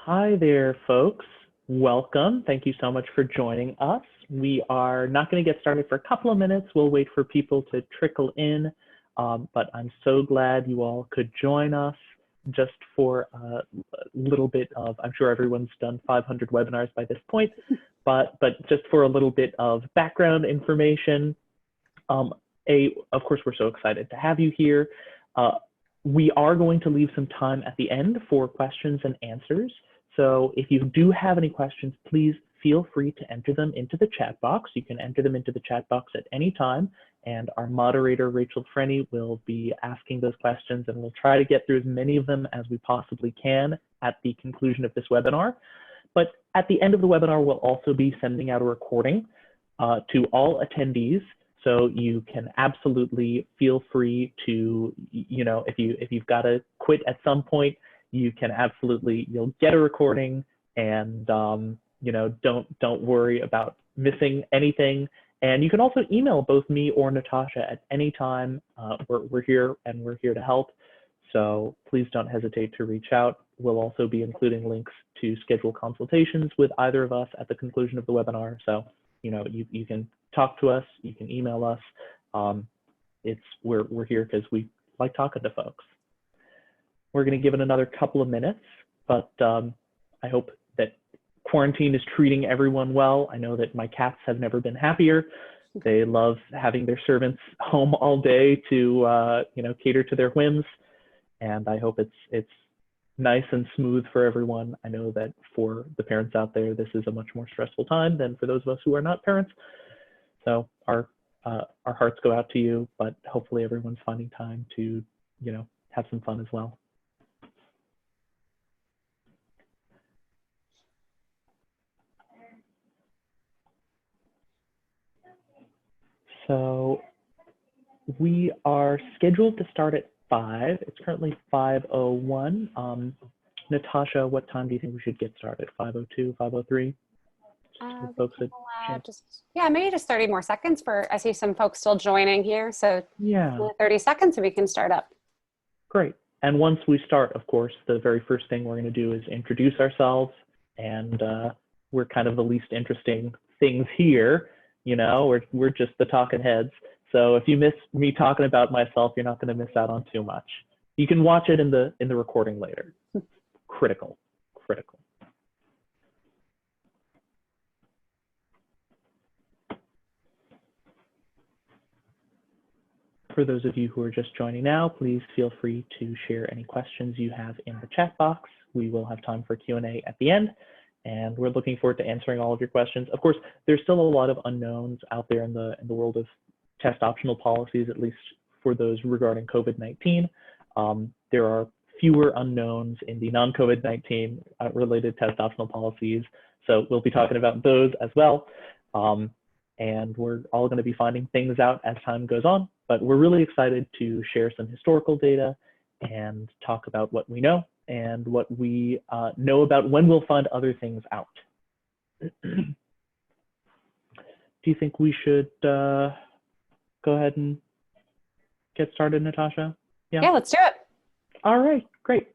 Hi there, folks. Welcome. Thank you so much for joining us. We are not going to get started for a couple of minutes. We'll wait for people to trickle in, but I'm so glad you all could join us just for a little bit of, I'm sure everyone's done 500 webinars by this point, but just for a little bit of background information. Of course, we're so excited to have you here. We are going to leave some time at the end for questions and answers. So if you do have any questions, please feel free to enter them into the chat box. You can enter them into the chat box at any time, and our moderator, Rachel Frenny, will be asking those questions, and we'll try to get through as many of them as we possibly can at the conclusion of this webinar. But at the end of the webinar, we'll also be sending out a recording to all attendees. So you can absolutely feel free to, if you've got to quit at some point, you can absolutely, you'll get a recording, and don't worry about missing anything. And you can also email both me or Natasha at any time. We're here and we're here to help. So please don't hesitate to reach out. We'll also be including links to schedule consultations with either of us at the conclusion of the webinar. So you can talk to us, you can email us. We're here because we like talking to folks. We're going to give it another couple of minutes, but I hope that quarantine is treating everyone well. I know that my cats have never been happier. They love having their servants home all day to cater to their whims, and I hope it's nice and smooth for everyone. I know that for the parents out there, this is a much more stressful time than for those of us who are not parents. So our hearts go out to you, but hopefully everyone's finding time to, have some fun as well. So we are scheduled to start at 5. It's currently 5:01. Natasha, what time do you think we should get started? 5:02, 5:03? Folks maybe just 30 more seconds I see some folks still joining here. So yeah, 30 seconds and we can start up. Great. And once we start, of course, the very first thing we're going to do is introduce ourselves, and we're kind of the least interesting things here. We're just the talking heads. So if you miss me talking about myself, you're not going to miss out on too much. You can watch it in the recording later. Critical. For those of you who are just joining now, please feel free to share any questions you have in the chat box. We will have time for Q&A at the end, and we're looking forward to answering all of your questions. Of course, there's still a lot of unknowns out there in the world of test optional policies, at least for those regarding COVID-19. There are fewer unknowns in the non-COVID-19 related test optional policies. So we'll be talking about those as well. And we're all going to be finding things out as time goes on, but we're really excited to share some historical data and talk about what we know and what we know about when we'll find other things out. Do you think we should go ahead and get started, Natasha? Yeah, let's do it. All right, great.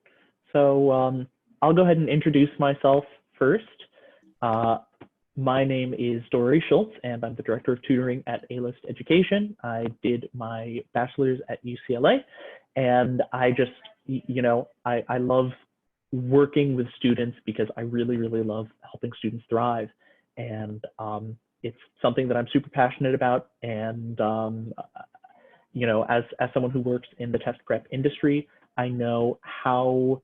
So I'll go ahead and introduce myself first. My name is Dory Schultz, and I'm the Director of Tutoring at A-List Education. I did my bachelor's at UCLA, and I just, I love working with students because I really, really love helping students thrive. And it's something that I'm super passionate about. And, as someone who works in the test prep industry, I know how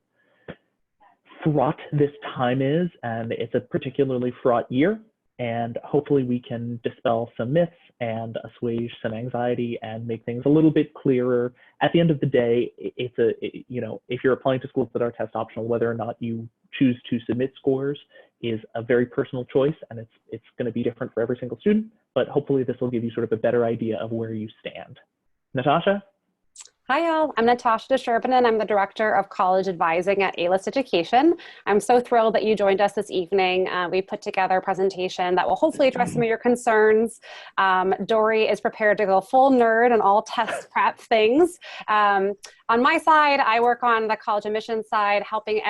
fraught this time is, and it's a particularly fraught year, and hopefully we can dispel some myths and assuage some anxiety and make things a little bit clearer. At the end of the day, if you're applying to schools that are test optional, whether or not you choose to submit scores is a very personal choice, and it's going to be different for every single student, but hopefully this will give you sort of a better idea of where you stand. Natasha? Hi, all. I'm Natasha DeSherpinen. I'm the Director of College Advising at A-List Education. I'm so thrilled that you joined us this evening. We put together a presentation that will hopefully address some of your concerns. Dory is prepared to go full nerd on all test prep things. On my side, I work on the college admissions side, helping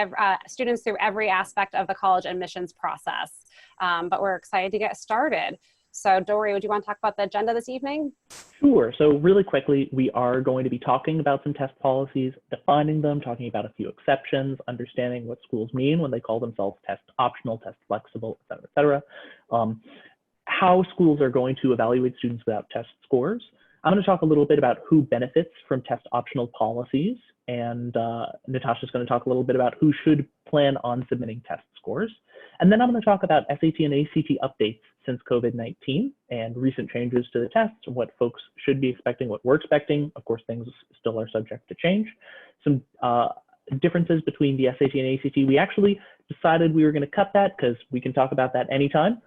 students through every aspect of the college admissions process. But we're excited to get started. So Dory, would you want to talk about the agenda this evening? Sure. So really quickly, we are going to be talking about some test policies, defining them, talking about a few exceptions, understanding what schools mean when they call themselves test optional, test flexible, et cetera, how schools are going to evaluate students without test scores. I'm going to talk a little bit about who benefits from test optional policies, and Natasha's going to talk a little bit about who should plan on submitting test scores. And then I'm going to talk about SAT and ACT updates since COVID-19 and recent changes to the tests, what folks should be expecting, what we're expecting. Of course, things still are subject to change. Some differences between the SAT and ACT. We actually decided we were going to cut that because we can talk about that anytime.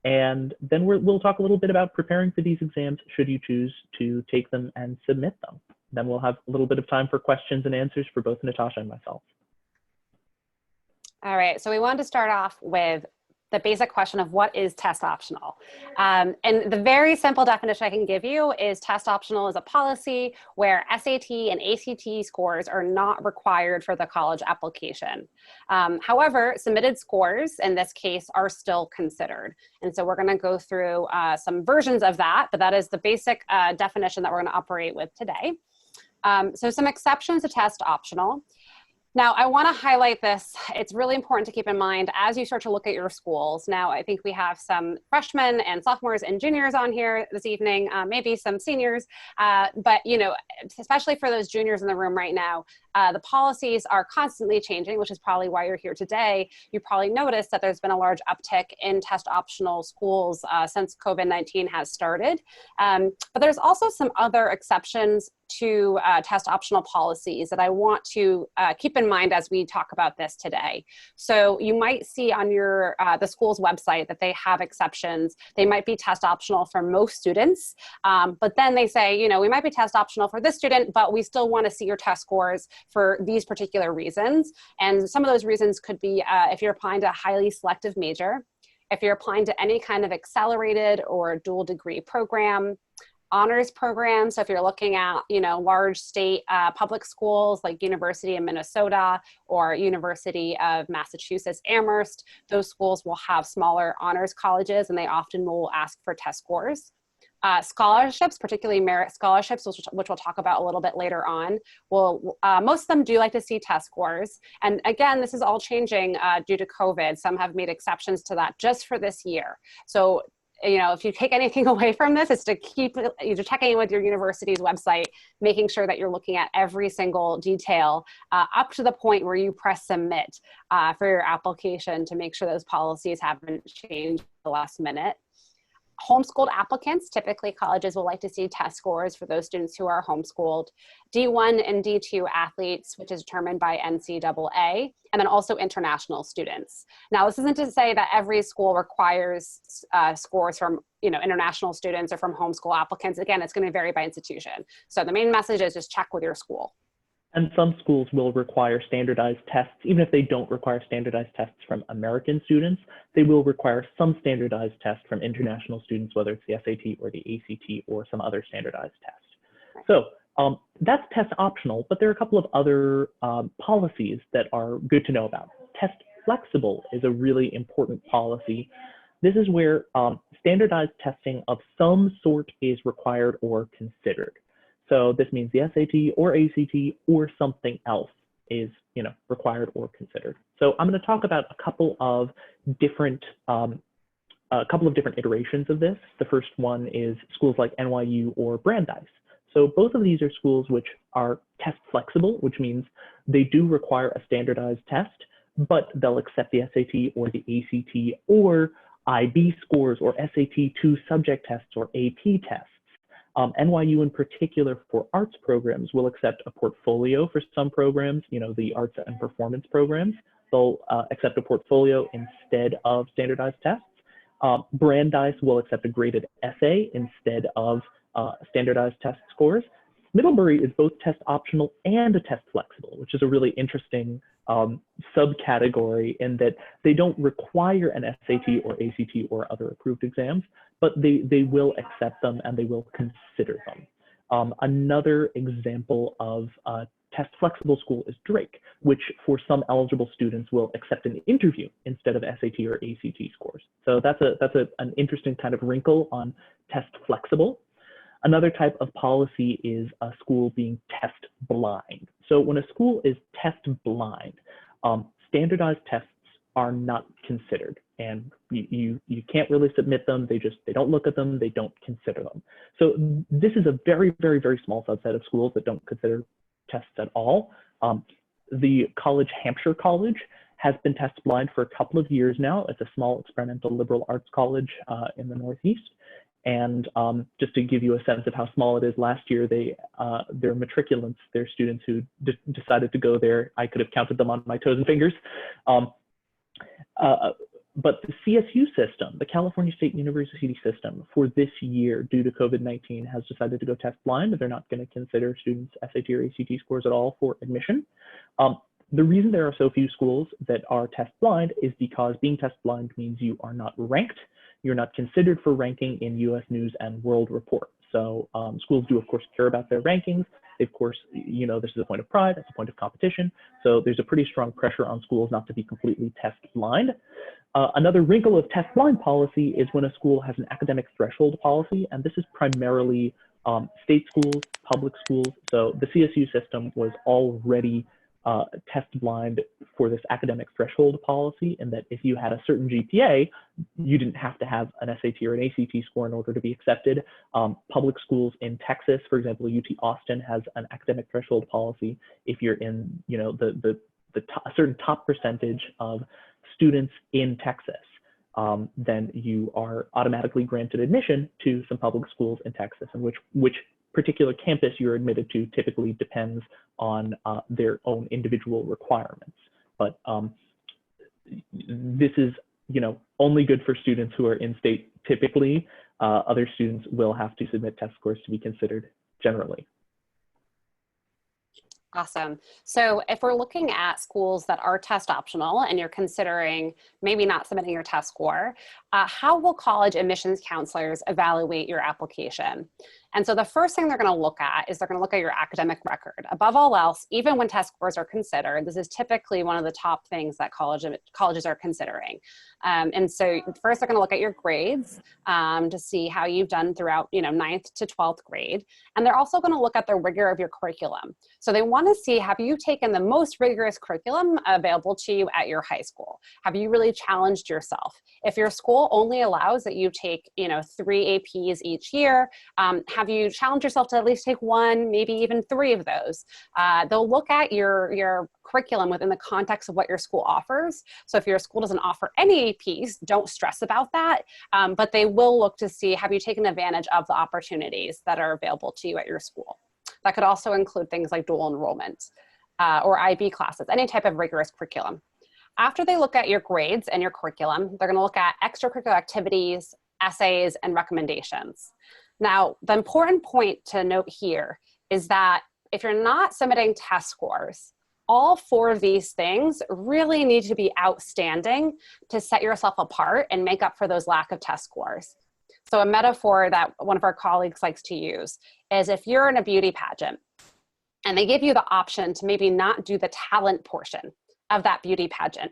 And then we'll talk a little bit about preparing for these exams should you choose to take them and submit them. Then we'll have a little bit of time for questions and answers for both Natasha and myself. All right, so we wanted to start off with the basic question of what is test optional. And the very simple definition I can give you is test optional is a policy where SAT and ACT scores are not required for the college application. However, submitted scores in this case are still considered. And so we're going to go through some versions of that, but that is the basic definition that we're going to operate with today. So some exceptions to test optional. Now, I want to highlight this. It's really important to keep in mind as you start to look at your schools. Now, I think we have some freshmen and sophomores and juniors on here this evening, maybe some seniors, but especially for those juniors in the room right now, the policies are constantly changing, which is probably why you're here today. You probably noticed that there's been a large uptick in test optional schools since COVID-19 has started. But there's also some other exceptions to test optional policies that I want to keep in mind as we talk about this today. So you might see on your the school's website that they have exceptions. They might be test optional for most students, but then they say, we might be test optional for this student, but we still want to see your test scores for these particular reasons. And some of those reasons could be if you're applying to a highly selective major, if you're applying to any kind of accelerated or dual degree program, honors program. So if you're looking at, large state public schools like University of Minnesota or University of Massachusetts Amherst, those schools will have smaller honors colleges and they often will ask for test scores. Scholarships, particularly merit scholarships, which we'll talk about a little bit later on, most of them do like to see test scores. And again, this is all changing due to COVID. Some have made exceptions to that just for this year. So if you take anything away from this, it's to keep checking in with your university's website, making sure that you're looking at every single detail up to the point where you press submit for your application to make sure those policies haven't changed at the last minute. Homeschooled applicants, typically colleges will like to see test scores for those students who are homeschooled. D1 and D2 athletes, which is determined by NCAA, and then also international students. Now, this isn't to say that every school requires scores from international students or from homeschool applicants. Again, it's going to vary by institution. So the main message is just check with your school. And some schools will require standardized tests. Even if they don't require standardized tests from American students, they will require some standardized tests from international students, whether it's the SAT or the ACT or some other standardized test. Right. So that's test optional, but there are a couple of other policies that are good to know about. Test flexible is a really important policy. This is where standardized testing of some sort is required or considered. So this means the SAT or ACT or something else is, required or considered. So I'm going to talk about a couple of different iterations of this. The first one is schools like NYU or Brandeis. So both of these are schools which are test flexible, which means they do require a standardized test, but they'll accept the SAT or the ACT or IB scores or SAT2 subject tests or AP tests. NYU in particular for arts programs will accept a portfolio for some programs, the arts and performance programs. They'll accept a portfolio instead of standardized tests. Brandeis will accept a graded essay instead of standardized test scores. Middlebury is both test optional and a test flexible, which is a really interesting subcategory in that they don't require an SAT or ACT or other approved exams, but they will accept them and they will consider them. Another example of a test flexible school is Drake, which for some eligible students will accept an interview instead of SAT or ACT scores. So that's an interesting kind of wrinkle on test flexible. Another type of policy is a school being test blind. So when a school is test blind, standardized tests are not considered, and you can't really submit them. They don't look at them. They don't consider them. So this is a very, very, very small subset of schools that don't consider tests at all. The college, Hampshire College, has been test blind for a couple of years now. It's a small experimental liberal arts college in the Northeast. And just to give you a sense of how small it is, last year their matriculants, their students who decided to go there, I could have counted them on my toes and fingers. But the CSU system, the California State University system, for this year, due to COVID-19, has decided to go test blind. They're not going to consider students' SAT or ACT scores at all for admission. The reason there are so few schools that are test blind is because being test blind means you are not ranked. You're not considered for ranking in US News and World Report. So schools do, of course, care about their rankings. Of course, you know, this is a point of pride, it's a point of competition. So there's a pretty strong pressure on schools not to be completely test blind. Another wrinkle of test blind policy is when a school has an academic threshold policy, and this is primarily state schools, public schools. So the CSU system was already test blind for this academic threshold policy, in that if you had a certain GPA, you didn't have to have an SAT or an ACT score in order to be accepted. Public schools in Texas, for example, UT Austin has an academic threshold policy. If you're in, you know, a certain top percentage of students in Texas, then you are automatically granted admission to some public schools in Texas, and which particular campus you're admitted to typically depends on their own individual requirements. But this is, you know, only good for students who are in state. Typically, other students will have to submit test scores to be considered generally. Awesome. So if we're looking at schools that are test optional and you're considering maybe not submitting your test score, how will college admissions counselors evaluate your application? And so the first thing they're going to look at is they're going to look at your academic record. Above all else, even when test scores are considered, this is typically one of the top things that colleges are considering. And so first they're going to look at your grades to see how you've done throughout, you know, 9th to 12th grade. And they're also going to look at the rigor of your curriculum. So they want to see, have you taken the most rigorous curriculum available to you at your high school? Have you really challenged yourself? If your school only allows that you take, you know, 3 APs each year, have you challenged yourself to at least take 1, maybe even 3 of those? They'll look at your curriculum within the context of what your school offers. So if your school doesn't offer any APs, don't stress about that, but they will look to see, have you taken advantage of the opportunities that are available to you at your school? That could also include things like dual enrollment or IB classes, any type of rigorous curriculum. After they look at your grades and your curriculum, they're going to look at extracurricular activities, essays, and recommendations. Now, the important point to note here is that if you're not submitting test scores, all 4 of these things really need to be outstanding to set yourself apart and make up for those lack of test scores. So a metaphor that one of our colleagues likes to use is, if you're in a beauty pageant and they give you the option to maybe not do the talent portion of that beauty pageant,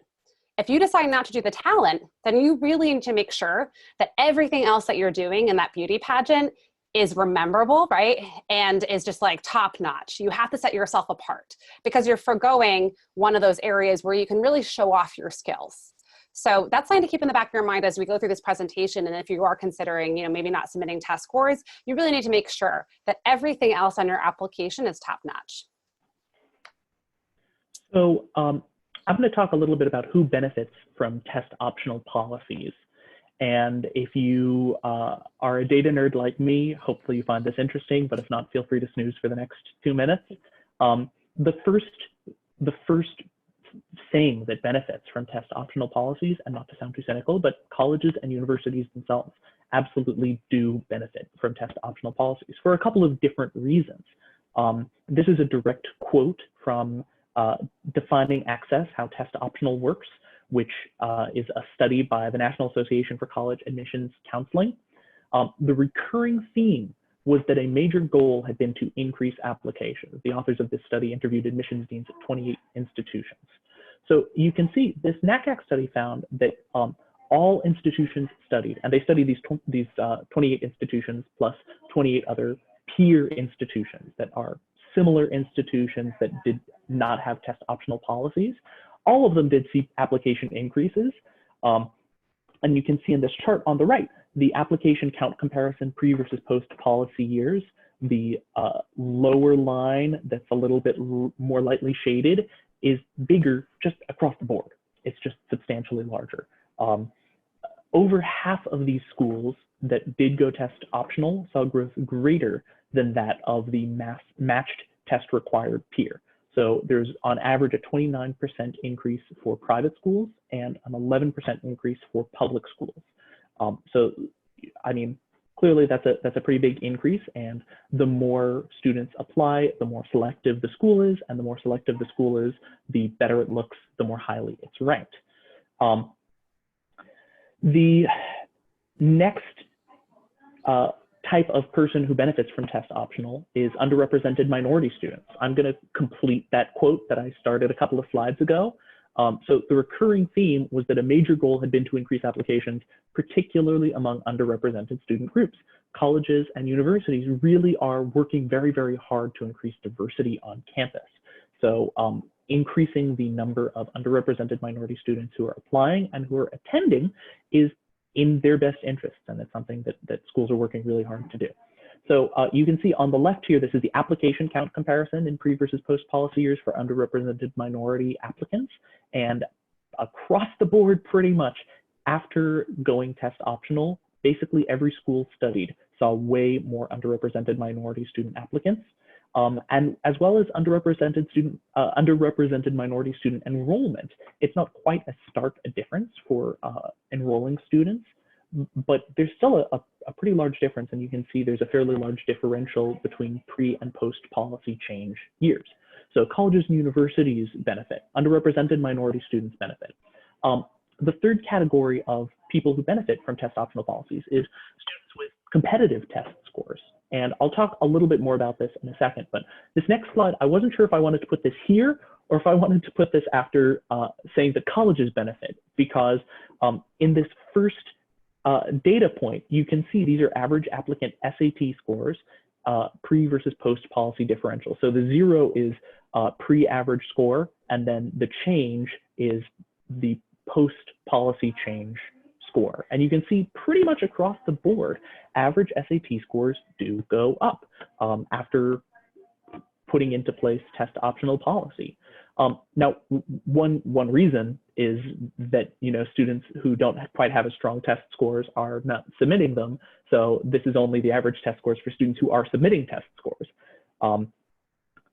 if you decide not to do the talent, then you really need to make sure that everything else that you're doing in that beauty pageant is rememberable, right? And is just like top notch. You have to set yourself apart because you're forgoing one of those areas where you can really show off your skills. So that's something to keep in the back of your mind as we go through this presentation. And if you are considering, you know, maybe not submitting test scores, you really need to make sure that everything else on your application is top notch. So I'm going to talk a little bit about who benefits from test optional policies. And if you are a data nerd like me, hopefully you find this interesting, but if not, feel free to snooze for the next 2 minutes. The first thing that benefits from test optional policies, and not to sound too cynical, but colleges and universities themselves absolutely do benefit from test optional policies for a couple of different reasons. This is a direct quote from Defining Access, How Test Optional Works, which is a study by the National Association for College Admissions Counseling. The recurring theme was that a major goal had been to increase applications. The authors of this study interviewed admissions deans at 28 institutions. So you can see this NACAC study found that all institutions studied, and they studied these 28 institutions plus 28 other peer institutions that are similar institutions that did not have test optional policies. All of them did see application increases. And you can see in this chart on the right, the application count comparison pre versus post policy years. The lower line that's a little bit more lightly shaded is bigger just across the board. It's just substantially larger. Over half of these schools that did go test optional saw growth greater than that of the matched test required peer. So there's on average a 29% increase for private schools and an 11% increase for public schools. So, I mean, clearly that's a pretty big increase, and the more students apply, the more selective the school is, and the more selective the school is, the better it looks, the more highly it's ranked. The next type of person who benefits from test optional is underrepresented minority students. I'm going to complete that quote that I started a couple of slides ago. So the recurring theme was that a major goal had been to increase applications, particularly among underrepresented student groups. Colleges and universities really are working very, very hard to increase diversity on campus. So increasing the number of underrepresented minority students who are applying and who are attending is in their best interests, and it's something that schools are working really hard to do. So you can see on the left here, this is the application count comparison in pre versus post policy years for underrepresented minority applicants. And across the board, pretty much, after going test optional, basically every school studied saw way more underrepresented minority student applicants. And as well as underrepresented minority student enrollment. It's not quite as stark a difference for enrolling students, but there's still a pretty large difference, and you can see there's a fairly large differential between pre and post policy change years. So colleges and universities benefit, underrepresented minority students benefit. The third category of people who benefit from test optional policies is students with competitive test scores. And I'll talk a little bit more about this in a second, but this next slide, I wasn't sure if I wanted to put this here or if I wanted to put this after saying that colleges benefit, because in this first data point, you can see these are average applicant SAT scores, pre versus post policy differential. So the 0 is pre-average score, and then the change is the post policy change score. And you can see pretty much across the board, average SAT scores do go up after putting into place test optional policy. Now, one reason is that, you know, students who don't quite have as strong test scores are not submitting them. So this is only the average test scores for students who are submitting test scores.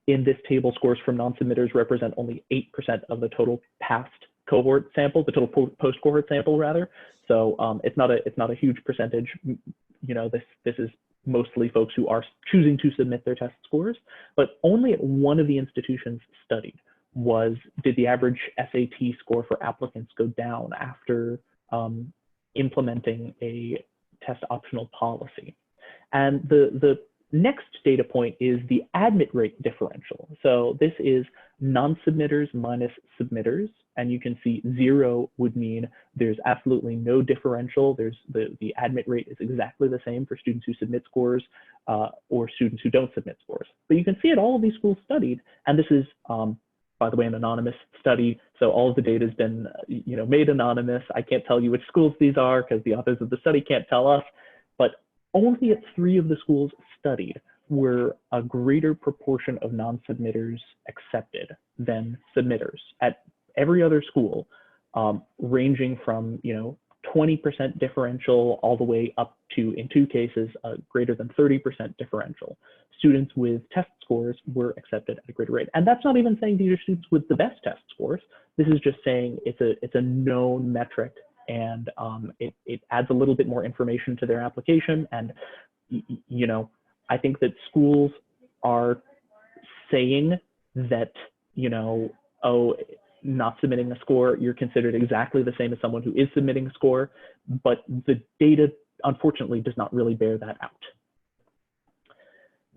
In this table, scores from non-submitters represent only 8% of the total past cohort sample, the total post-cohort sample rather. So it's not a huge percentage. You know, this is mostly folks who are choosing to submit their test scores, but only at one of the institutions studied did the average SAT score for applicants go down after implementing a test optional policy. And the next data point is the admit rate differential. So this is non-submitters minus submitters, and you can see 0 would mean there's absolutely no differential. There's the admit rate is exactly the same for students who submit scores or students who don't submit scores. But you can see at all of these schools studied, and this is, by the way, an anonymous study. So all of the data has been, you know, made anonymous. I can't tell you which schools these are because the authors of the study can't tell us, but only at 3 of the schools studied were a greater proportion of non-submitters accepted than submitters. At every other school, ranging from, you know, 20% differential all the way up to, in 2 cases, a greater than 30% differential. Students with test scores were accepted at a greater rate. And that's not even saying these are students with the best test scores. This is just saying it's a known metric, and it adds a little bit more information to their application. And, you know, I think that schools are saying that, you know, oh, not submitting a score, you're considered exactly the same as someone who is submitting a score, but the data, unfortunately, does not really bear that out.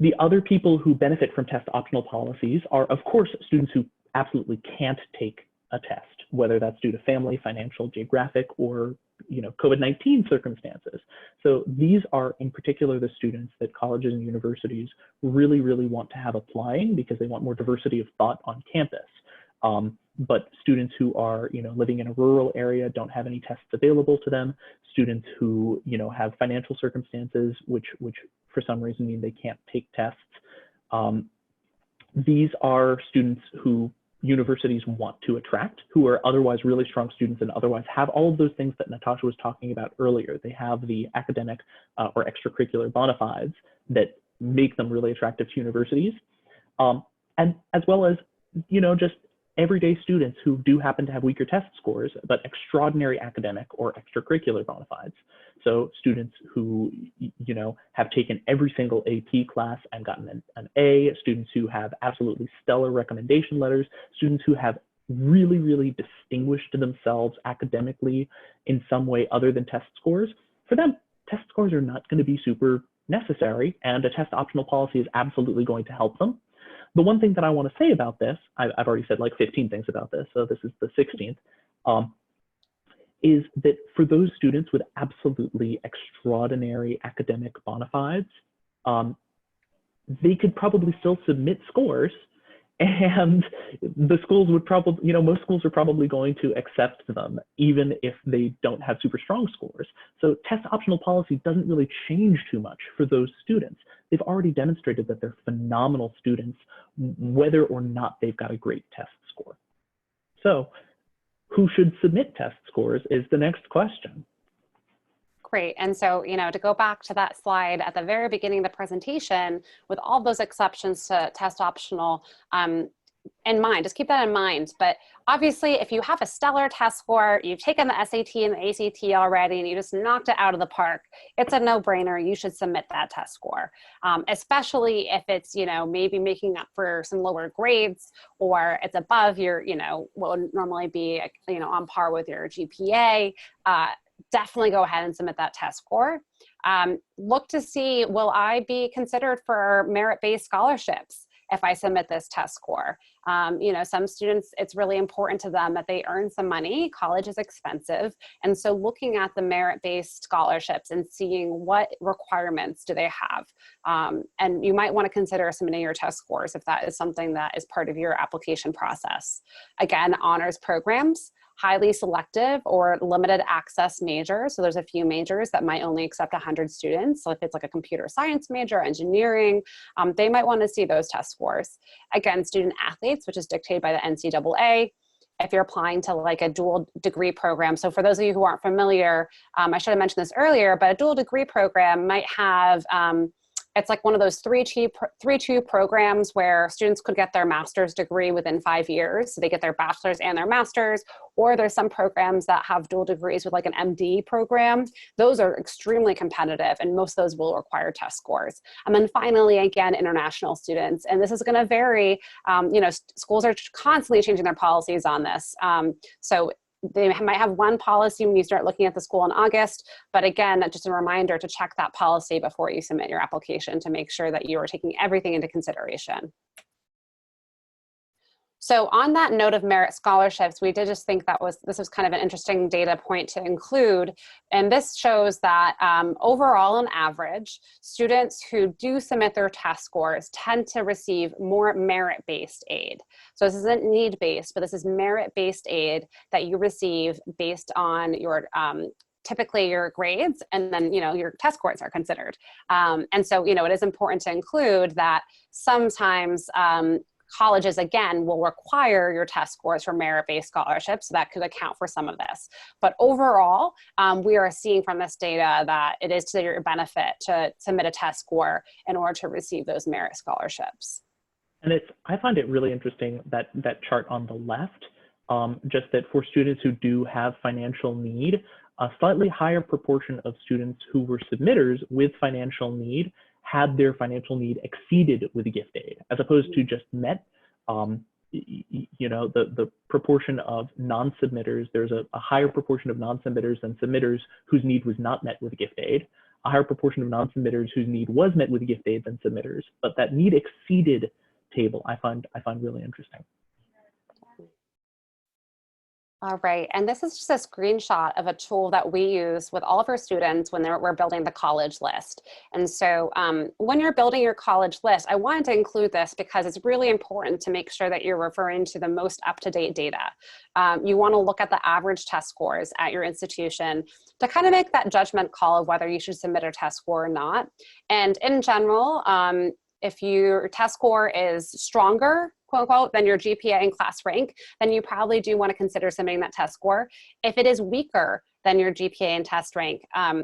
The other people who benefit from test optional policies are, of course, students who absolutely can't take a test, whether that's due to family, financial, geographic, or, you know, COVID-19 circumstances. So these are in particular the students that colleges and universities really, really want to have applying because they want more diversity of thought on campus. But students who are, you know, living in a rural area, don't have any tests available to them, students who, you know, have financial circumstances which for some reason mean they can't take tests. These are students who universities want to attract, who are otherwise really strong students and otherwise have all of those things that Natasha was talking about earlier. They have the academic or extracurricular bona fides that make them really attractive to universities. And as well as, you know, just everyday students who do happen to have weaker test scores, but extraordinary academic or extracurricular bona fides. So students who, you know, have taken every single AP class and gotten an A, students who have absolutely stellar recommendation letters, students who have really, really distinguished themselves academically in some way other than test scores. For them, test scores are not going to be super necessary, and a test optional policy is absolutely going to help them. The one thing that I want to say about this, I've already said like 15 things about this, so this is the 16th, is that for those students with absolutely extraordinary academic bona fides, they could probably still submit scores, and the schools would probably, you know, most schools are probably going to accept them even if they don't have super strong scores. So test optional policy doesn't really change too much for those students. They've already demonstrated that they're phenomenal students, whether or not they've got a great test score. So who should submit test scores is the next question. Great. And so, you know, to go back to that slide at the very beginning of the presentation, with all those exceptions to test optional in mind, just keep that in mind. But obviously, if you have a stellar test score, you've taken the SAT and the ACT already, and you just knocked it out of the park, it's a no-brainer. You should submit that test score, especially if it's, you know, maybe making up for some lower grades, or it's above your, you know, what would normally be, you know, on par with your GPA. Definitely go ahead and submit that test score. Look to see, will I be considered for merit-based scholarships if I submit this test score? You know, some students, it's really important to them that they earn some money. College is expensive. And so looking at the merit-based scholarships and seeing what requirements do they have. And you might want to consider submitting your test scores if that is something that is part of your application process. Again, honors programs, highly selective or limited access majors. So there's a few majors that might only accept 100 students. So if it's like a computer science major, engineering, they might want to see those test scores. Again, student athletes, which is dictated by the NCAA. If you're applying to like a dual degree program. So for those of you who aren't familiar, I should have mentioned this earlier, but a dual degree program might have, it's like one of those 3-2 programs where students could get their master's degree within 5 years. So they get their bachelor's and their master's, or there's some programs that have dual degrees with like an MD program. Those are extremely competitive, and most of those will require test scores. And then finally, again, international students. And this is going to vary. You know, schools are constantly changing their policies on this. So they might have one policy when you start looking at the school in August, but again, just a reminder to check that policy before you submit your application to make sure that you are taking everything into consideration. So on that note of merit scholarships, we did just think that this was kind of an interesting data point to include. And this shows that overall on average, students who do submit their test scores tend to receive more merit-based aid. So this isn't need-based, but this is merit-based aid that you receive based on your typically your grades, and then, you know, your test scores are considered. And so, you know, it is important to include that sometimes colleges, again, will require your test scores for merit-based scholarships, so that could account for some of this. But overall, we are seeing from this data that it is to your benefit to submit a test score in order to receive those merit scholarships. And I find it really interesting that chart on the left, just that for students who do have financial need, a slightly higher proportion of students who were submitters with financial need had their financial need exceeded with gift aid, as opposed to just met. You know, the proportion of non-submitters, there's a higher proportion of non-submitters than submitters whose need was not met with gift aid, a higher proportion of non-submitters whose need was met with gift aid than submitters, but that need exceeded table I find really interesting. All right, and this is just a screenshot of a tool that we use with all of our students when we're building the college list. And so when you're building your college list, I wanted to include this because it's really important to make sure that you're referring to the most up-to-date data. You want to look at the average test scores at your institution to kind of make that judgment call of whether you should submit a test score or not. And in general, if your test score is stronger, quote unquote, than your GPA and class rank, then you probably do want to consider submitting that test score. If it is weaker than your GPA and test rank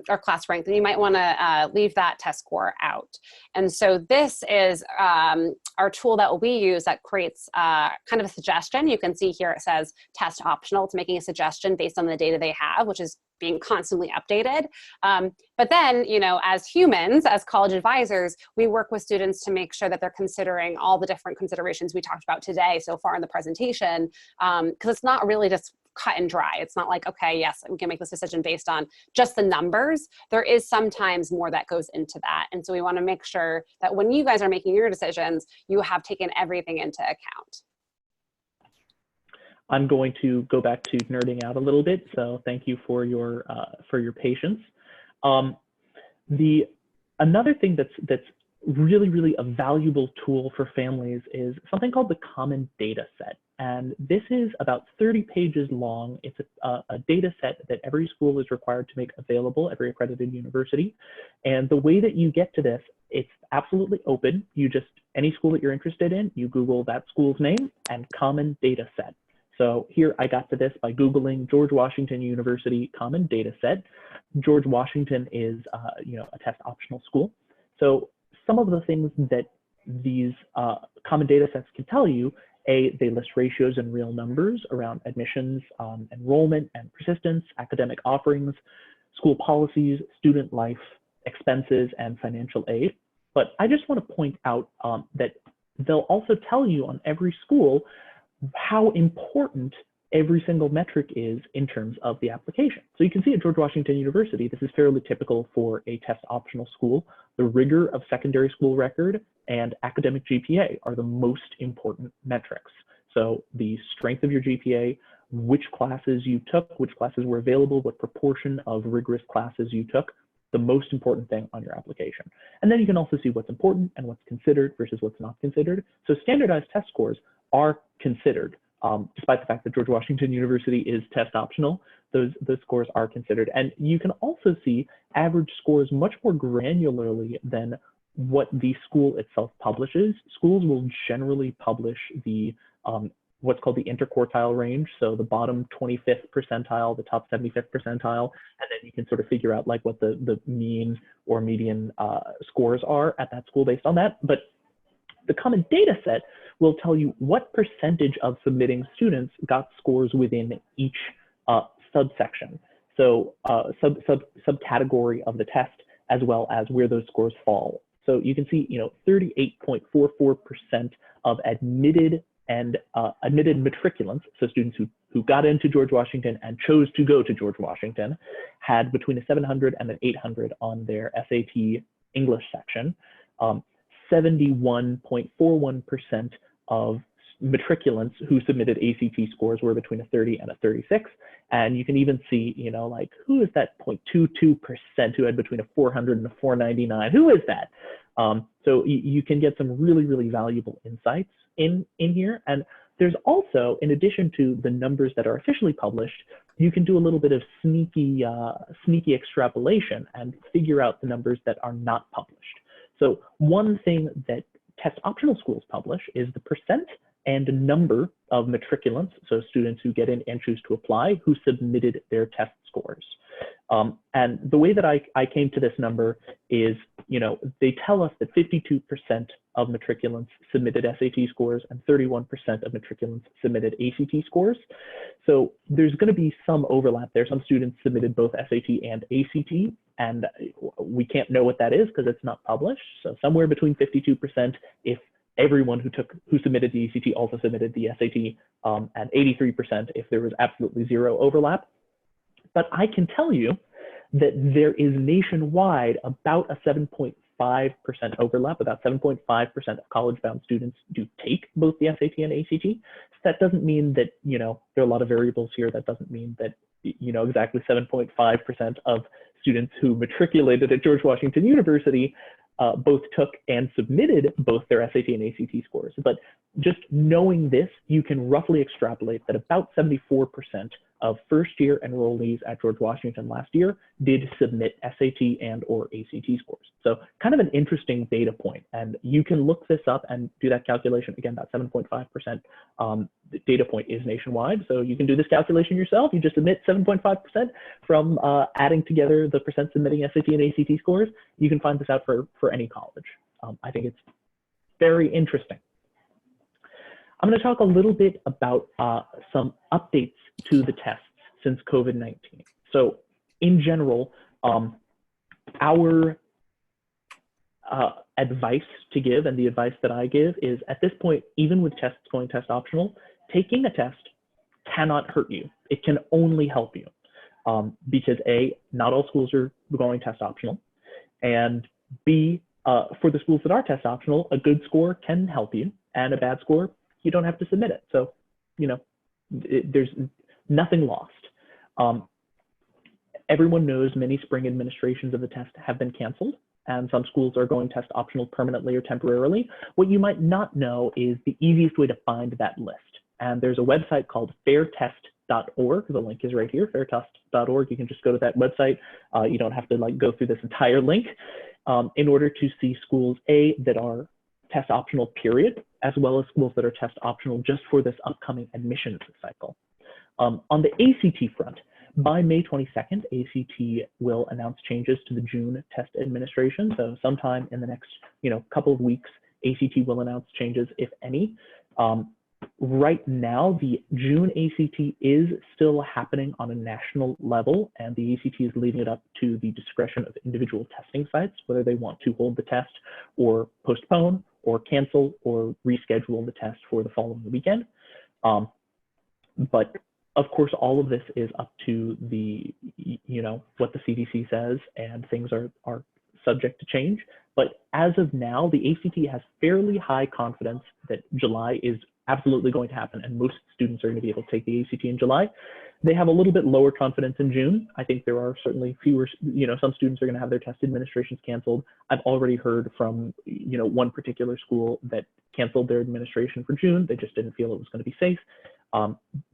or class rank, then you might want to leave that test score out. And so this is our tool that we use that creates kind of a suggestion. You can see here it says test optional. It's making a suggestion based on the data they have, which is being constantly updated. But then, you know, as humans, as college advisors, we work with students to make sure that they're considering all the different considerations we talked about today so far in the presentation, because it's not really just cut and dry. It's not like, okay, yes, we can make this decision based on just the numbers. There is sometimes more that goes into that. And so we want to make sure that when you guys are making your decisions, you have taken everything into account. I'm going to go back to nerding out a little bit, so thank you for your patience. Another thing that's really a valuable tool for families is something called the Common Data Set, and this is about 30 pages long. It's a data set that every school is required to make available, every accredited university, and the way that you get to this, it's absolutely open. You just, any school that you're interested in, you Google that school's name and Common Data Set. So here I got to this by Googling George Washington University Common Data Set. George Washington is you know, a test optional school. So some of the things that these common data sets can tell you, they list ratios and real numbers around admissions, enrollment and persistence, academic offerings, school policies, student life, expenses, and financial aid. But I just want to point out that they'll also tell you on every school how important every single metric is in terms of the application. So you can see at George Washington University, this is fairly typical for a test optional school. The rigor of secondary school record and academic GPA are the most important metrics. So the strength of your GPA, which classes you took, which classes were available, what proportion of rigorous classes you took, the most important thing on your application. And then you can also see what's important and what's considered versus what's not considered. So standardized test scores are considered, despite the fact that George Washington University is test optional, those scores are considered. And you can also see average scores much more granularly than what the school itself publishes. Schools will generally publish the what's called the interquartile range, so the bottom 25th percentile, the top 75th percentile, and then you can sort of figure out like what the mean or median scores are at that school based on that. But the Common Data Set will tell you what percentage of submitting students got scores within each subsection. So subcategory of the test, as well as where those scores fall. So you can see, you know, 38.44% of admitted matriculants, so students who got into George Washington and chose to go to George Washington, had between a 700 and an 800 on their SAT English section. 71.41% of matriculants who submitted ACT scores were between a 30 and a 36. And you can even see, you know, like, who is that 0.22% who had between a 400 and a 499? Who is that? So you can get some really valuable insights in here. And there's also, in addition to the numbers that are officially published, you can do a little bit of sneaky extrapolation and figure out the numbers that are not published. So one thing that test optional schools publish is the percent and number of matriculants, so students who get in and choose to apply, who submitted their test scores. And the way that I came to this number is they tell us that 52% of matriculants submitted SAT scores and 31% of matriculants submitted ACT scores. So there's going to be some overlap there. Some students submitted both SAT and ACT, and we can't know what that is because it's not published. So somewhere between 52% if everyone who submitted the ACT also submitted the SAT, and 83% if there was absolutely zero overlap. But I can tell you that there is nationwide about a 7.5% overlap. About 7.5% of college-bound students do take both the SAT and ACT. So that doesn't mean that, there are a lot of variables here. That doesn't mean that, exactly 7.5% of students who matriculated at George Washington University both took and submitted both their SAT and ACT scores. But just knowing this, you can roughly extrapolate that about 74% of first-year enrollees at George Washington last year did submit SAT and or ACT scores. So kind of an interesting data point. And you can look this up and do that calculation. Again, that 7.5% data point is nationwide. So you can do this calculation yourself. You just submit 7.5% from adding together the percent submitting SAT and ACT scores. You can find this out for any college. I think it's very interesting. I'm going to talk a little bit about some updates to the tests since COVID-19. So in general, our advice to give, and the advice that I give, is at this point, even with tests going test optional, taking a test cannot hurt you. It can only help you because A, not all schools are going test optional, and B, for the schools that are test optional, a good score can help you, and a bad score, you don't have to submit it. So, there's nothing lost. Everyone knows many spring administrations of the test have been canceled, and some schools are going test optional permanently or temporarily. What you might not know is the easiest way to find that list. And there's a website called FairTest.org. The link is right here, FairTest.org. You can just go to that website. You don't have to go through this entire link in order to see schools, A, that are test optional period, as well as schools that are test optional just for this upcoming admissions cycle. On the ACT front, by May 22nd, ACT will announce changes to the June test administration. So sometime in the next couple of weeks, ACT will announce changes, if any. Right now, the June ACT is still happening on a national level, and the ACT is leaving it up to the discretion of individual testing sites, whether they want to hold the test or postpone or cancel or reschedule the test for the following weekend. But of course, all of this is up to the, what the CDC says, and things are subject to change. But as of now, the ACT has fairly high confidence that July is absolutely going to happen, and most students are going to be able to take the ACT in July. They have a little bit lower confidence in June. I think there are certainly fewer, some students are going to have their test administrations canceled. I've already heard from, one particular school that canceled their administration for June. They just didn't feel it was going to be safe.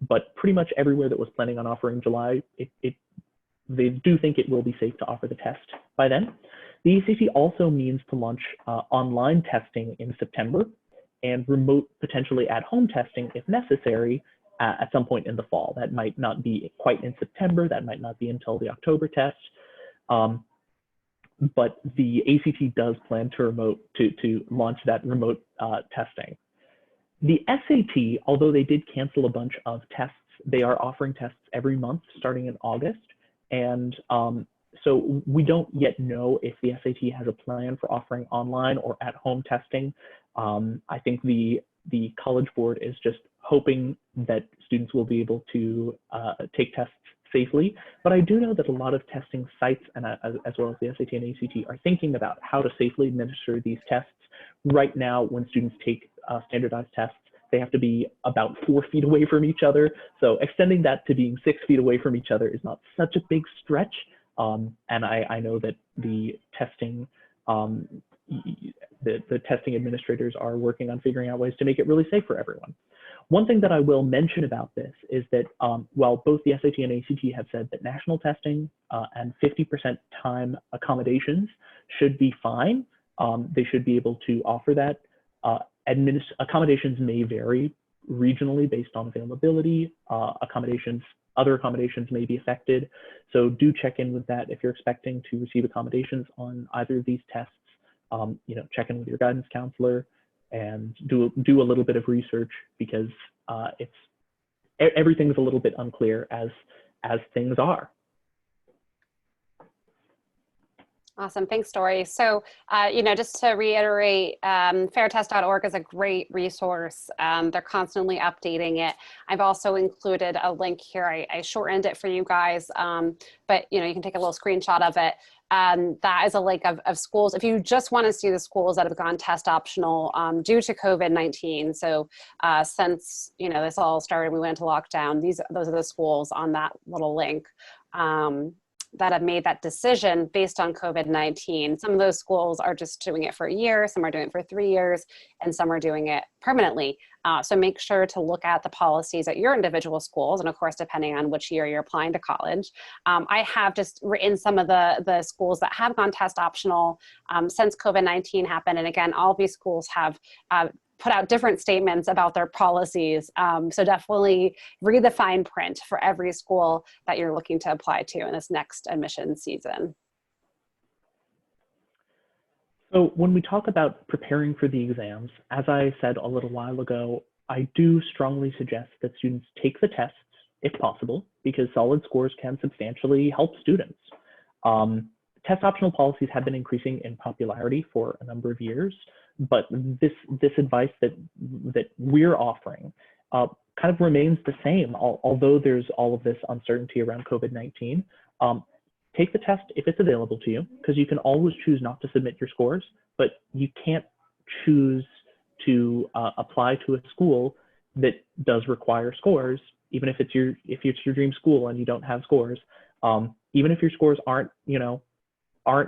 But pretty much everywhere that was planning on offering July, they do think it will be safe to offer the test by then. The ACT also means to launch online testing in September and remote, potentially at-home testing if necessary at some point in the fall. That might not be quite in September. That might not be until the October test. But the ACT does plan to launch that remote testing. The SAT, although they did cancel a bunch of tests, they are offering tests every month starting in August. And so we don't yet know if the SAT has a plan for offering online or at-home testing. I think the College Board is just hoping that students will be able to take tests safely. But I do know that a lot of testing sites, and as well as the SAT and ACT, are thinking about how to safely administer these tests. Right now, when students take standardized tests, they have to be about 4 feet away from each other. So extending that to being 6 feet away from each other is not such a big stretch. And I know that the testing, the testing administrators are working on figuring out ways to make it really safe for everyone. One thing that I will mention about this is that while both the SAT and ACT have said that national testing and 50% time accommodations should be fine, they should be able to offer that. Accommodations may vary regionally based on availability. Other accommodations may be affected. So do check in with that if you're expecting to receive accommodations on either of these tests. check in with your guidance counselor and do a little bit of research, because everything's a little bit unclear as things are. Awesome. Thanks, Dory. So, just to reiterate, fairtest.org is a great resource. They're constantly updating it. I've also included a link here. I shortened it for you guys, but you can take a little screenshot of it. That is a link of schools. If you just want to see the schools that have gone test optional due to COVID-19. So since this all started, we went into lockdown. Those are the schools on that little link that have made that decision based on COVID-19. Some of those schools are just doing it for a year, some are doing it for 3 years, and some are doing it permanently. So make sure to look at the policies at your individual schools, and of course, depending on which year you're applying to college. I have just written some of the schools that have gone test optional since COVID-19 happened. And again, all these schools have put out different statements about their policies. So definitely read the fine print for every school that you're looking to apply to in this next admission season. So when we talk about preparing for the exams, as I said a little while ago, I do strongly suggest that students take the tests if possible, because solid scores can substantially help students. Test optional policies have been increasing in popularity for a number of years, but this advice that we're offering kind of remains the same, although there's all of this uncertainty around COVID-19. Take the test if it's available to you, because you can always choose not to submit your scores, but you can't choose to apply to a school that does require scores, even if it's your dream school and you don't have scores. Even if your scores aren't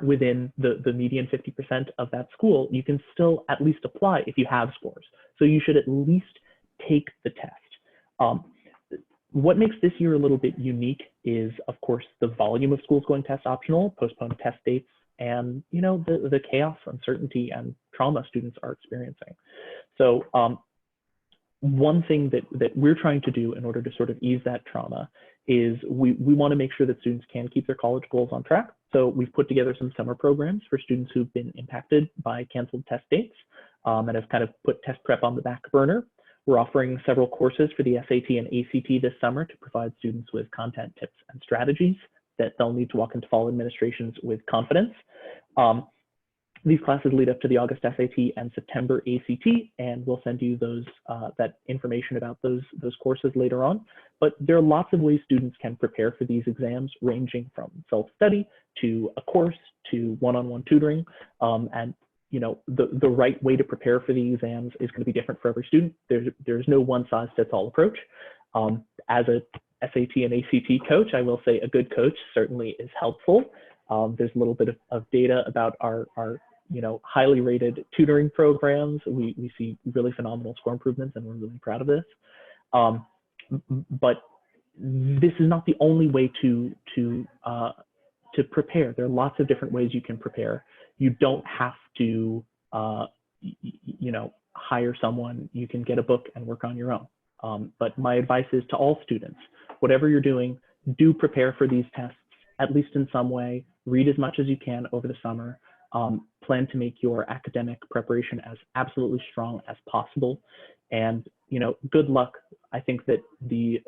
within the median 50% of that school, you can still at least apply if you have scores. So you should at least take the test. What makes this year a little bit unique is, of course, the volume of schools going test optional, postponed test dates, and the chaos, uncertainty, and trauma students are experiencing. So one thing that we're trying to do in order to sort of ease that trauma is we want to make sure that students can keep their college goals on track. So we've put together some summer programs for students who've been impacted by canceled test dates and have kind of put test prep on the back burner. We're offering several courses for the SAT and ACT this summer to provide students with content, tips, and strategies that they'll need to walk into fall administrations with confidence. These classes lead up to the August SAT and September ACT, and we'll send you that information about those courses later on. But there are lots of ways students can prepare for these exams, ranging from self-study to a course to one-on-one tutoring. And the right way to prepare for the exams is going to be different for every student. There's no one-size-fits-all approach. As a SAT and ACT coach, I will say a good coach certainly is helpful. There's a little bit of data about our highly rated tutoring programs. We see really phenomenal score improvements, and we're really proud of this. But this is not the only way to prepare. There are lots of different ways you can prepare. You don't have to, hire someone. You can get a book and work on your own. But my advice is to all students, whatever you're doing, do prepare for these tests, at least in some way. Read as much as you can over the summer. Plan to make your academic preparation as absolutely strong as possible. And, good luck. I think that the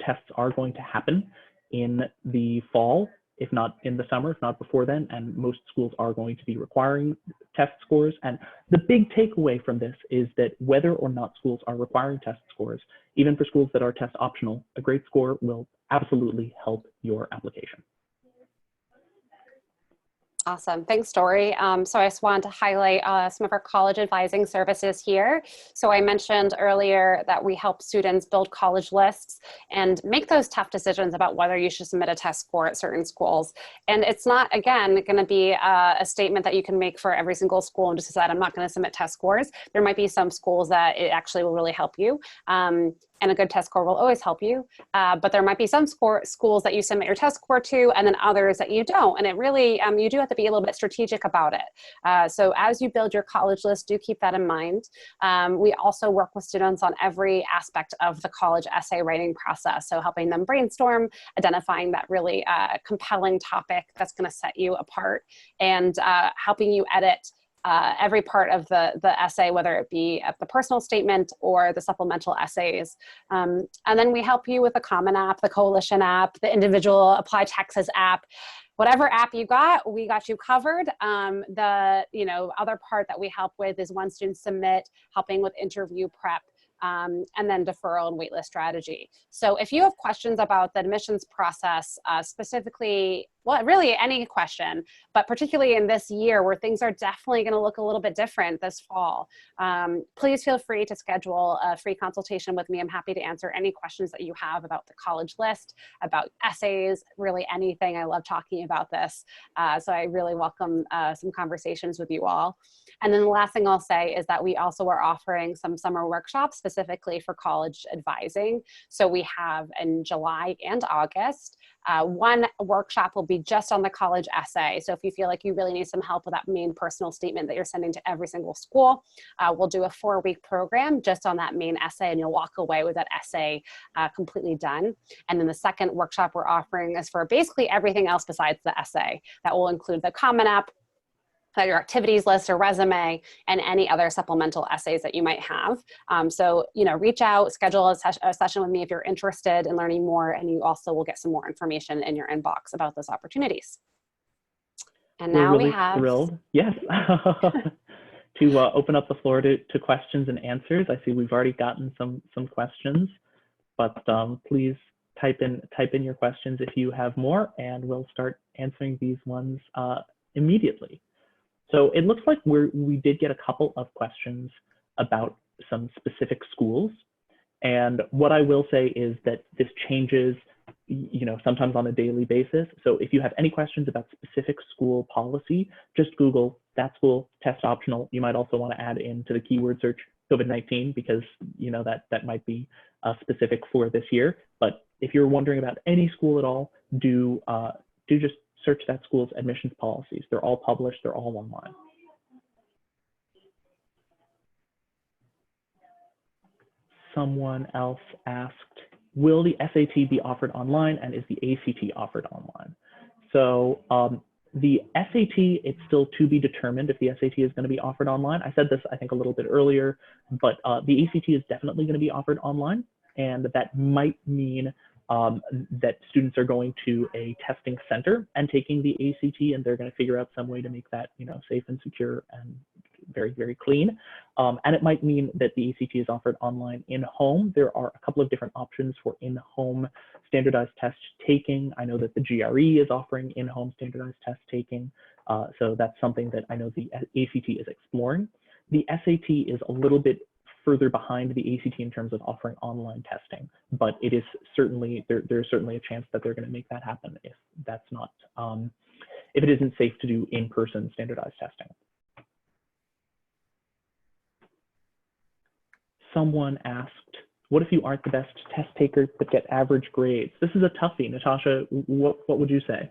tests are going to happen in the fall, if not in the summer, if not before then, and most schools are going to be requiring test scores. And the big takeaway from this is that whether or not schools are requiring test scores, even for schools that are test optional, a great score will absolutely help your application. Awesome. Thanks, Dory. So I just wanted to highlight some of our college advising services here. So I mentioned earlier that we help students build college lists and make those tough decisions about whether you should submit a test score at certain schools. And it's not, again, going to be a statement that you can make for every single school and just decide, I'm not going to submit test scores. There might be some schools that it actually will really help you. and a good test score will always help you. But there might be some schools that you submit your test score to, and then others that you don't. And it really, you do have to be a little bit strategic about it. So as you build your college list, do keep that in mind. We also work with students on every aspect of the college essay writing process. So helping them brainstorm, identifying that really compelling topic that's going to set you apart, and helping you edit every part of the essay, whether it be the personal statement or the supplemental essays. And then we help you with the Common App, the Coalition app, the individual Apply Texas app. Whatever app you got, we got you covered. The other part that we help with is when students submit, helping with interview prep, and then deferral and waitlist strategy. So if you have questions about the admissions process, specifically, well, really any question, but particularly in this year where things are definitely going to look a little bit different this fall, please feel free to schedule a free consultation with me. I'm happy to answer any questions that you have about the college list, about essays, really anything. I love talking about this. So I really welcome some conversations with you all. And then the last thing I'll say is that we also are offering some summer workshops specifically for college advising. So we have in July and August, one workshop will be just on the college essay. So if you feel like you really need some help with that main personal statement that you're sending to every single school, we'll do a 4-week program just on that main essay, and you'll walk away with that essay completely done. And then the second workshop we're offering is for basically everything else besides the essay. That will include the Common App, your activities list or resume, and any other supplemental essays that you might have. So, reach out, schedule a session with me if you're interested in learning more, and you also will get some more information in your inbox about those opportunities. And now We're really we have thrilled, yes, to open up the floor to questions and answers. I see we've already gotten some questions, but please type in your questions if you have more, and we'll start answering these ones immediately. So it looks like we did get a couple of questions about some specific schools. And what I will say is that this changes, sometimes on a daily basis. So if you have any questions about specific school policy, just Google that school, test optional. You might also want to add into the keyword search COVID-19 because, that might be specific for this year. But if you're wondering about any school at all, do just search that school's admissions policies. They're all published, they're all online. Someone else asked, will the SAT be offered online, and is the ACT offered online? So the SAT, it's still to be determined if the SAT is going to be offered online. I said this, I think, a little bit earlier, but the ACT is definitely going to be offered online, and that might mean that students are going to a testing center and taking the ACT, and they're going to figure out some way to make that, safe and secure and very, very clean. And it might mean that the ACT is offered online in-home. There are a couple of different options for in-home standardized test taking. I know that the GRE is offering in-home standardized test taking. So that's something that I know the ACT is exploring. The SAT is a little bit further behind the ACT in terms of offering online testing, but it is certainly, there's certainly a chance that they're going to make that happen if that's not, if it isn't safe to do in-person standardized testing. Someone asked, what if you aren't the best test taker but get average grades? This is a toughie. Natasha, what would you say?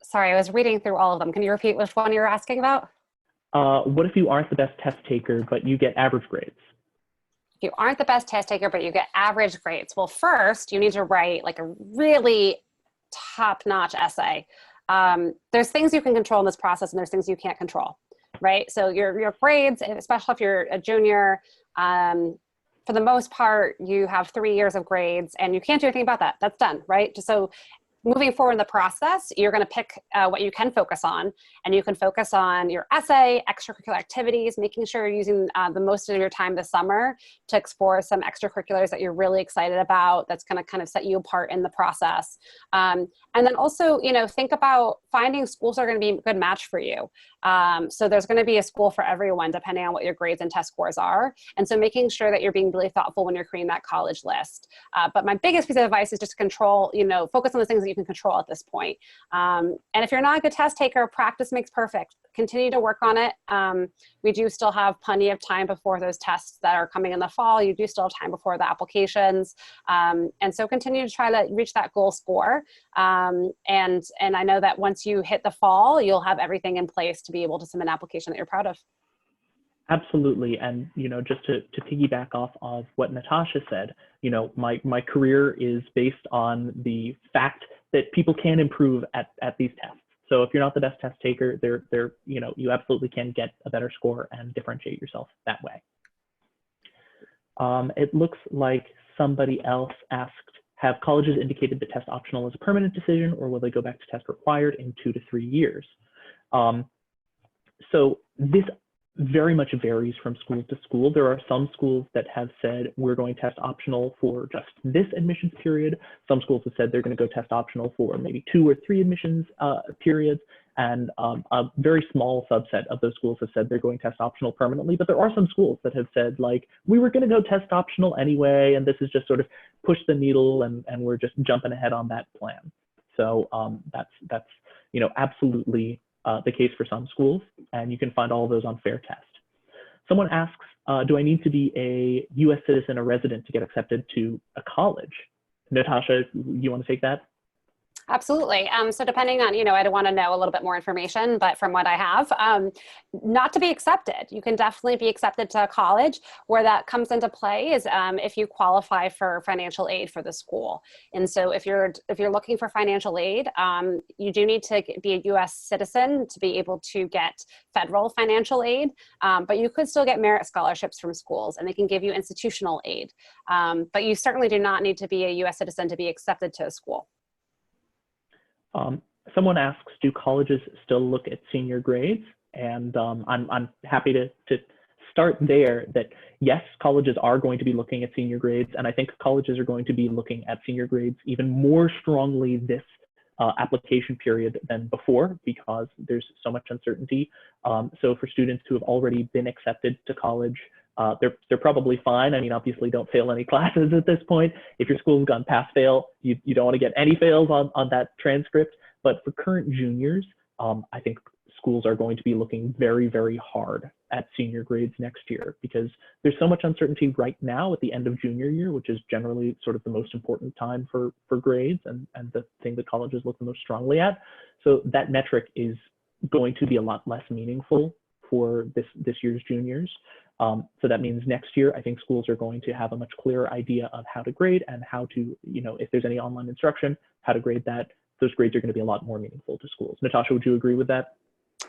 Sorry, I was reading through all of them. Can you repeat which one you're asking about? What if you aren't the best test taker, but you get average grades? If you aren't the best test taker, but you get average grades. Well, first, you need to write like a really top-notch essay. There's things you can control in this process, and there's things you can't control, right? So your grades, especially if you're a junior, for the most part, you have 3 years of grades, and you can't do anything about that. That's done, right? So moving forward in the process, you're going to pick what you can focus on, and you can focus on your essay, extracurricular activities, making sure you're using the most of your time this summer to explore some extracurriculars that you're really excited about, that's going to kind of set you apart in the process. And then also, think about finding schools that are going to be a good match for you. So there's going to be a school for everyone, depending on what your grades and test scores are. And so making sure that you're being really thoughtful when you're creating that college list. But my biggest piece of advice is just control, focus on the things that you can control at this point. And if you're not a good test taker, practice makes perfect. continue to work on it. We do still have plenty of time before those tests that are coming in the fall. You do still have time before the applications. And so continue to try to reach that goal score. And I know that once you hit the fall, you'll have everything in place to be able to submit an application that you're proud of. Absolutely. And, just to piggyback off of what Natasha said, my career is based on the fact that people can improve at these tests. So if you're not the best test taker, you absolutely can get a better score and differentiate yourself that way. It looks like somebody else asked, have colleges indicated that test optional is a permanent decision, or will they go back to test required in 2 to 3 years? So this very much varies from school to school. There are some schools that have said we're going test optional for just this admissions period. Some schools have said they're going to go test optional for maybe 2 or 3 admissions periods. And a very small subset of those schools have said they're going test optional permanently. But there are some schools that have said, like, we were going to go test optional anyway, and this is just sort of push the needle, and we're just jumping ahead on that plan. So that's absolutely the case for some schools, and you can find all of those on FairTest. Someone asks, do I need to be a US citizen or resident to get accepted to a college? Natasha, you want to take that? Absolutely. So depending on, I'd want to know a little bit more information, but from what I have, not to be accepted. You can definitely be accepted to college. Where that comes into play is if you qualify for financial aid for the school. And so if you're looking for financial aid, you do need to be a US citizen to be able to get federal financial aid, but you could still get merit scholarships from schools, and they can give you institutional aid. But you certainly do not need to be a US citizen to be accepted to a school. Someone asks, do colleges still look at senior grades? And I'm happy to start there that yes, colleges are going to be looking at senior grades. And I think colleges are going to be looking at senior grades even more strongly this application period than before, because there's so much uncertainty. So for students who have already been accepted to college, they're probably fine. I mean, obviously don't fail any classes at this point. If your school's gone pass fail, you don't want to get any fails on that transcript. But for current juniors, I think schools are going to be looking very, very hard at senior grades next year, because there's so much uncertainty right now at the end of junior year, which is generally sort of the most important time for grades and the thing that colleges look the most strongly at. So that metric is going to be a lot less meaningful for this year's juniors. So that means next year, I think schools are going to have a much clearer idea of how to grade and how to, if there's any online instruction, how to grade that. Those grades are going to be a lot more meaningful to schools. Natasha, would you agree with that?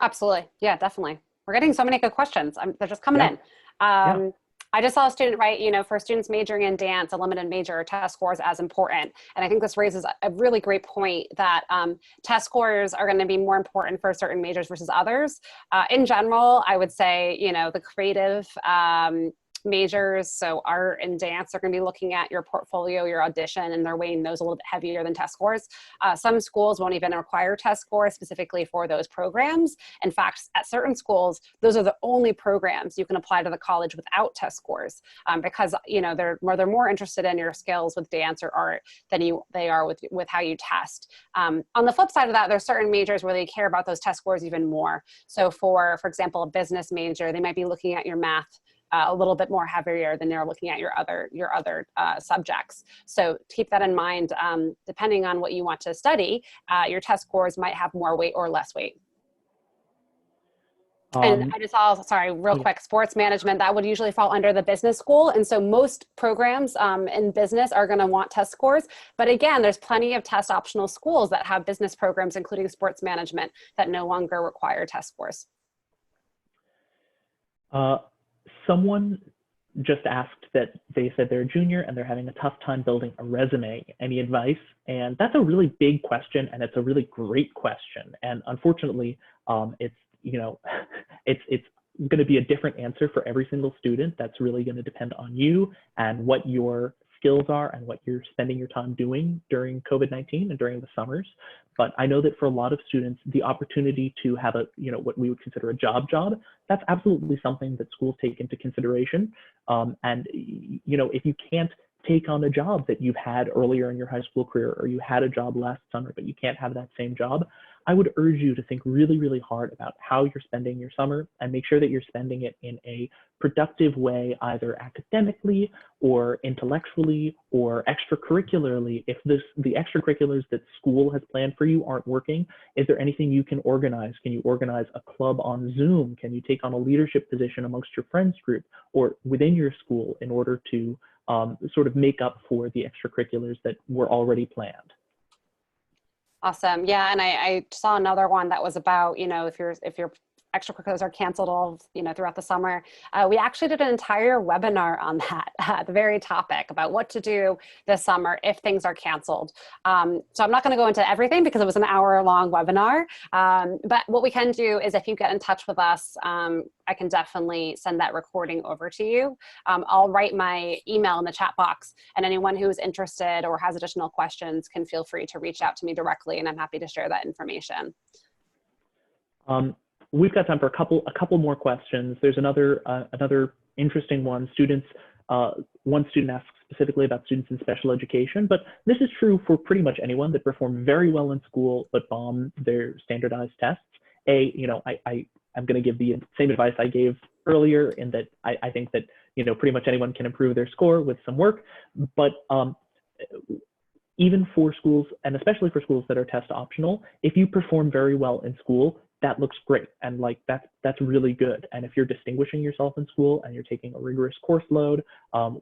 Absolutely. Yeah, definitely. We're getting so many good questions. They're just coming in. I just saw a student write, for students majoring in dance, a limited major test scores as important. And I think this raises a really great point that test scores are going to be more important for certain majors versus others. In general, I would say, the creative majors, so art and dance, are going to be looking at your portfolio, your audition, and they're weighing those a little bit heavier than test scores. Some schools won't even require test scores specifically for those programs. In fact, at certain schools, those are the only programs you can apply to the college without test scores, because they're more interested in your skills with dance or art than they are with how you test. On the flip side of that, there's certain majors where they care about those test scores even more. So for example, a business major, they might be looking at your math a little bit more heavier than they're looking at your other subjects. So keep that in mind. Depending on what you want to study, your test scores might have more weight or less weight. And I just saw, sorry, real quick, sports management, that would usually fall under the business school. And so most programs in business are going to want test scores. But again, there's plenty of test optional schools that have business programs, including sports management, that no longer require test scores. Someone just asked that they said they're a junior and they're having a tough time building a resume. Any advice? And that's a really big question, and it's a really great question. And unfortunately, it's going to be a different answer for every single student. That's really going to depend on you and what your skills are and what you're spending your time doing during COVID-19 and during the summers. But I know that for a lot of students, the opportunity to have what we would consider a job, that's absolutely something that schools take into consideration. And if you can't take on a job that you've had earlier in your high school career, or you had a job last summer, but you can't have that same job, I would urge you to think really, really hard about how you're spending your summer and make sure that you're spending it in a productive way, either academically or intellectually or extracurricularly. If the extracurriculars that school has planned for you aren't working, is there anything you can organize? Can you organize a club on Zoom? Can you take on a leadership position amongst your friends group or within your school in order to sort of make up for the extracurriculars that were already planned? Awesome. Yeah. And I saw another one that was about, if your extracurriculars are canceled all, throughout the summer. We actually did an entire webinar on that, the very topic about what to do this summer if things are canceled. So I'm not going to go into everything because it was an hour-long webinar. But what we can do is if you get in touch with us, I can definitely send that recording over to you. I'll write my email in the chat box, and anyone who is interested or has additional questions can feel free to reach out to me directly, and I'm happy to share that information. We've got time for a couple more questions. There's another interesting one. One student asks specifically about students in special education, but this is true for pretty much anyone that perform very well in school but bomb their standardized tests. I'm going to give the same advice I gave earlier in that I think that pretty much anyone can improve their score with some work, but even for schools, and especially for schools that are test optional, if you perform very well in school, that looks great, and that's really good. And if you're distinguishing yourself in school and you're taking a rigorous course load,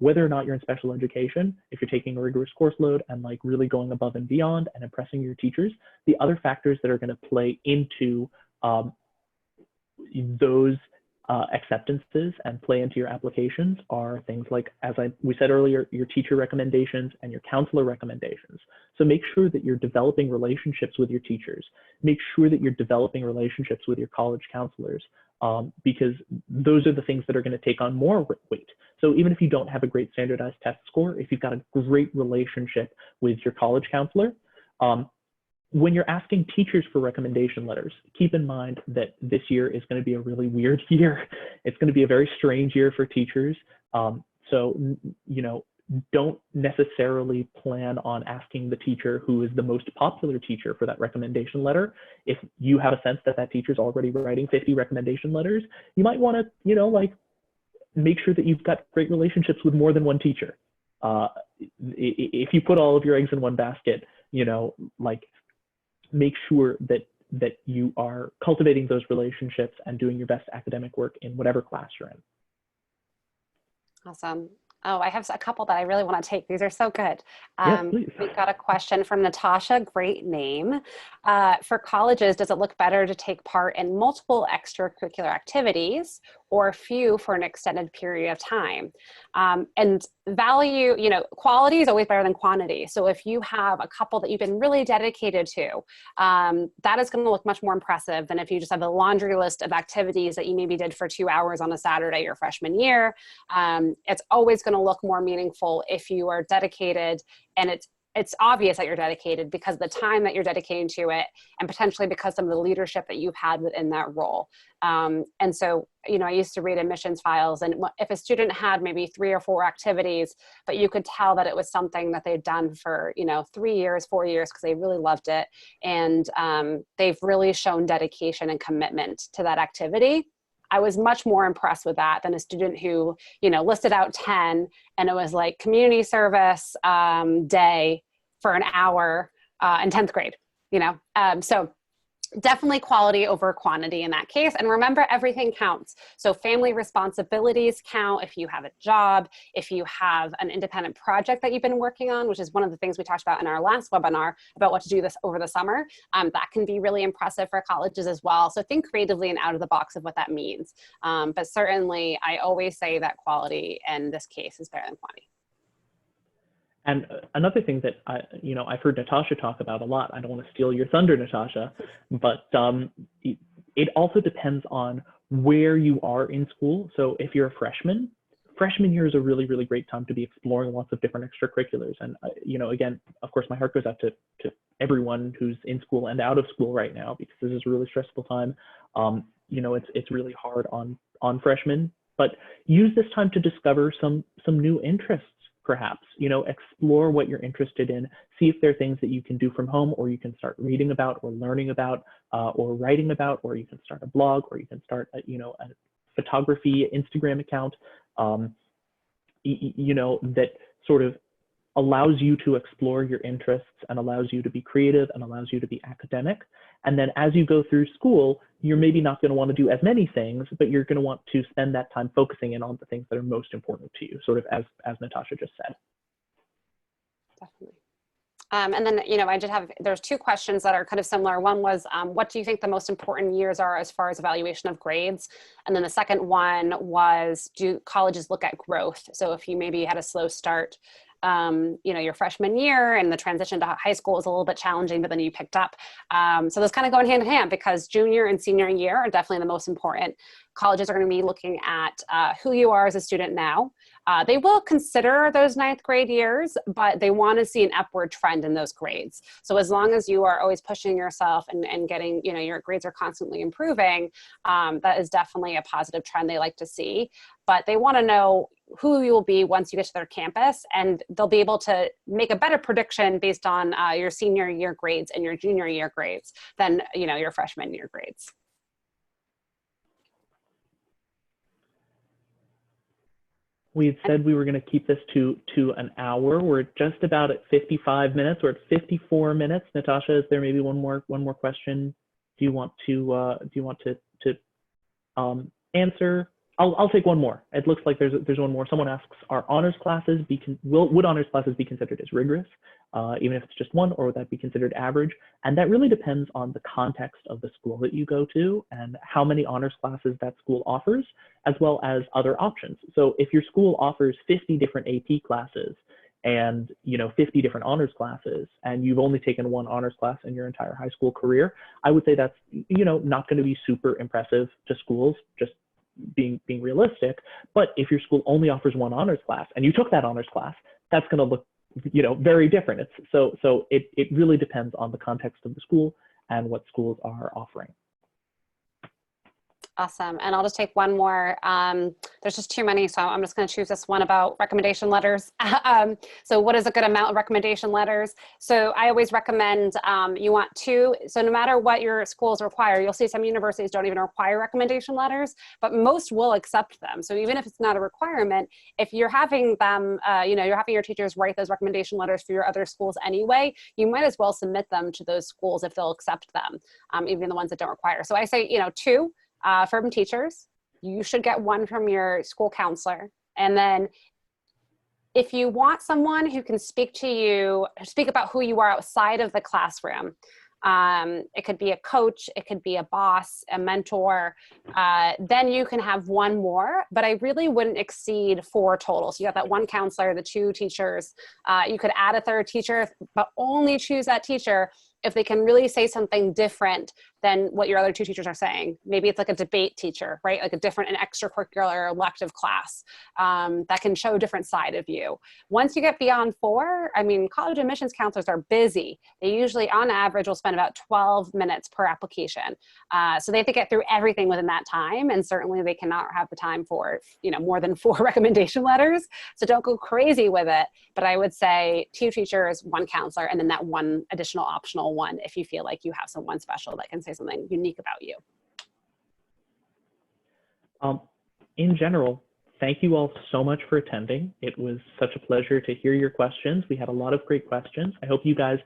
whether or not you're in special education, if you're taking a rigorous course load and really going above and beyond and impressing your teachers, the other factors that are going to play into those acceptances and play into your applications are things like, as we said earlier, your teacher recommendations and your counselor recommendations. So make sure that you're developing relationships with your teachers. Make sure that you're developing relationships with your college counselors, because those are the things that are going to take on more weight. So even if you don't have a great standardized test score, if you've got a great relationship with your college counselor, when you're asking teachers for recommendation letters, keep in mind that this year is going to be a really weird year. It's going to be a very strange year for teachers. So, don't necessarily plan on asking the teacher who is the most popular teacher for that recommendation letter. If you have a sense that that teacher's already writing 50 recommendation letters, you might want to, make sure that you've got great relationships with more than one teacher. If you put all of your eggs in one basket, make sure that you are cultivating those relationships and doing your best academic work in whatever class you're in. Awesome. Oh, I have a couple that I really want to take. These are so good. Yes, please. We've got a question from Natasha, great name. For colleges, does it look better to take part in multiple extracurricular activities or few for an extended period of time? And value, quality is always better than quantity. So if you have a couple that you've been really dedicated to, that is going to look much more impressive than if you just have a laundry list of activities that you maybe did for 2 hours on a Saturday your freshman year. It's always going to look more meaningful if you are dedicated, and it's obvious that you're dedicated because of the time that you're dedicating to it, and potentially because some of the leadership that you've had within that role. And so, I used to read admissions files, and if a student had maybe 3 or 4 activities, but you could tell that it was something that they'd done for, 3 years, 4 years, because they really loved it. And they've really shown dedication and commitment to that activity. I was much more impressed with that than a student who, listed out 10 and it was like community service day for an hour in 10th grade, So definitely quality over quantity in that case. And remember, everything counts. So family responsibilities count if you have a job, if you have an independent project that you've been working on, which is one of the things we talked about in our last webinar about what to do this over the summer. That can be really impressive for colleges as well. So think creatively and out of the box of what that means. But certainly I always say that quality in this case is better than quantity. And another thing that I've heard Natasha talk about a lot, I don't want to steal your thunder, Natasha, but it also depends on where you are in school. So if you're a freshman year is a really, really great time to be exploring lots of different extracurriculars. And, again, of course, my heart goes out to everyone who's in school and out of school right now, because this is a really stressful time. It's really hard on freshmen, but use this time to discover some new interests. perhaps, explore what you're interested in, see if there are things that you can do from home, or you can start reading about or learning about or writing about, or you can start a blog, or you can start a photography Instagram account, that sort of allows you to explore your interests and allows you to be creative and allows you to be academic. And then as you go through school, you're maybe not going to want to do as many things, but you're going to want to spend that time focusing in on the things that are most important to you, sort of as Natasha just said. Definitely. And then, there's two questions that are kind of similar. One was, what do you think the most important years are as far as evaluation of grades? And then the second one was, do colleges look at growth? So if you maybe had a slow start, your freshman year and the transition to high school was a little bit challenging, but then you picked up. So those kind of go hand in hand because junior and senior year are definitely the most important. Colleges are going to be looking at who you are as a student now. They will consider those ninth grade years, but they want to see an upward trend in those grades. So as long as you are always pushing yourself and getting, your grades are constantly improving, that is definitely a positive trend they like to see. But they want to know who you will be once you get to their campus, and they'll be able to make a better prediction based on your senior year grades and your junior year grades than, your freshman year grades. We had said we were going to keep this to an hour. We're just about at 55 minutes. We're at 54 minutes. Natasha, is there maybe one more question? Do you want to answer? I'll take one more. It looks like there's one more. Someone asks, would honors classes be considered as rigorous, even if it's just one, or would that be considered average? And that really depends on the context of the school that you go to and how many honors classes that school offers, as well as other options. So if your school offers 50 different AP classes and 50 different honors classes, and you've only taken one honors class in your entire high school career, I would say that's not going to be super impressive to schools, just being realistic. But if your school only offers one honors class and you took that honors class, that's going to look very different. So it really depends on the context of the school and what schools are offering. Awesome. And I'll just take one more. There's just too many, so I'm just going to choose this one about recommendation letters. So what is a good amount of recommendation letters? So I always recommend you want 2. So no matter what your schools require, you'll see some universities don't even require recommendation letters, but most will accept them. So even if it's not a requirement, if you're having them, you're having your teachers write those recommendation letters for your other schools anyway, you might as well submit them to those schools if they'll accept them, even the ones that don't require. So I say, 2. From teachers. You should get 1 from your school counselor. And then if you want someone who can speak about who you are outside of the classroom, it could be a coach, it could be a boss, a mentor, then you can have 1 more, but I really wouldn't exceed 4 total. So you got that 1 counselor, the 2 teachers, you could add a 3rd teacher, but only choose that teacher if they can really say something different than what your other 2 teachers are saying. Maybe it's like a debate teacher, right? Like an extracurricular elective class that can show a different side of you. Once you get beyond 4, college admissions counselors are busy. They usually, on average, will spend about 12 minutes per application. So they have to get through everything within that time. And certainly they cannot have the time for, more than 4 recommendation letters. So don't go crazy with it. But I would say 2 teachers, 1 counselor, and then that 1 additional optional one if you feel like you have someone special that can say something unique about you. In general, thank you all so much for attending. It was such a pleasure to hear your questions. We had a lot of great questions. I hope you guys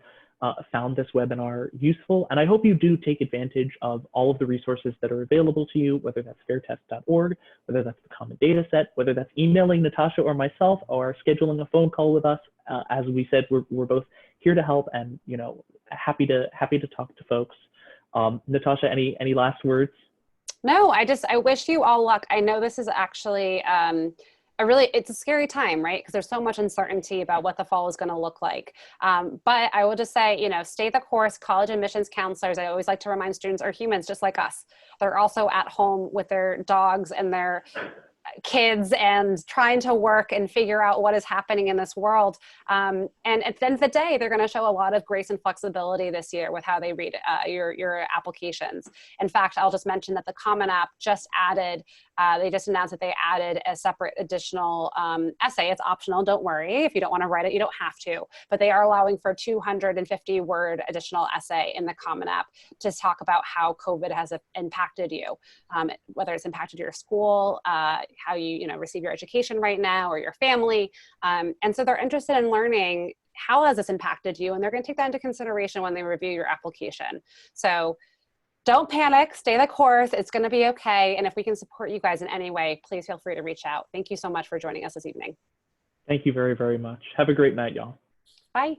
found this webinar useful, and I hope you do take advantage of all of the resources that are available to you, whether that's fairtest.org, whether that's the Common Data Set, whether that's emailing Natasha or myself, or scheduling a phone call with us. As we said, we're both here to help, and happy to talk to folks. Natasha, any last words? No, I wish you all luck. I know this is actually it's a scary time, right? Because there's so much uncertainty about what the fall is going to look like. But I will just say, stay the course. College admissions counselors, I always like to remind students, are humans just like us. They're also at home with their dogs and their kids and trying to work and figure out what is happening in this world. And at the end of the day, they're going to show a lot of grace and flexibility this year with how they read your applications. In fact, I'll just mention that the Common App just added They just announced that they added a separate additional essay. It's optional, don't worry. If you don't want to write it, you don't have to. But they are allowing for 250-word additional essay in the Common App to talk about how COVID has impacted you, whether it's impacted your school, how you receive your education right now, or your family. And so they're interested in learning, how has this impacted you? And they're going to take that into consideration when they review your application. So don't panic, stay the course. It's going to be okay. And if we can support you guys in any way, please feel free to reach out. Thank you so much for joining us this evening. Thank you very, very much. Have a great night, y'all. Bye.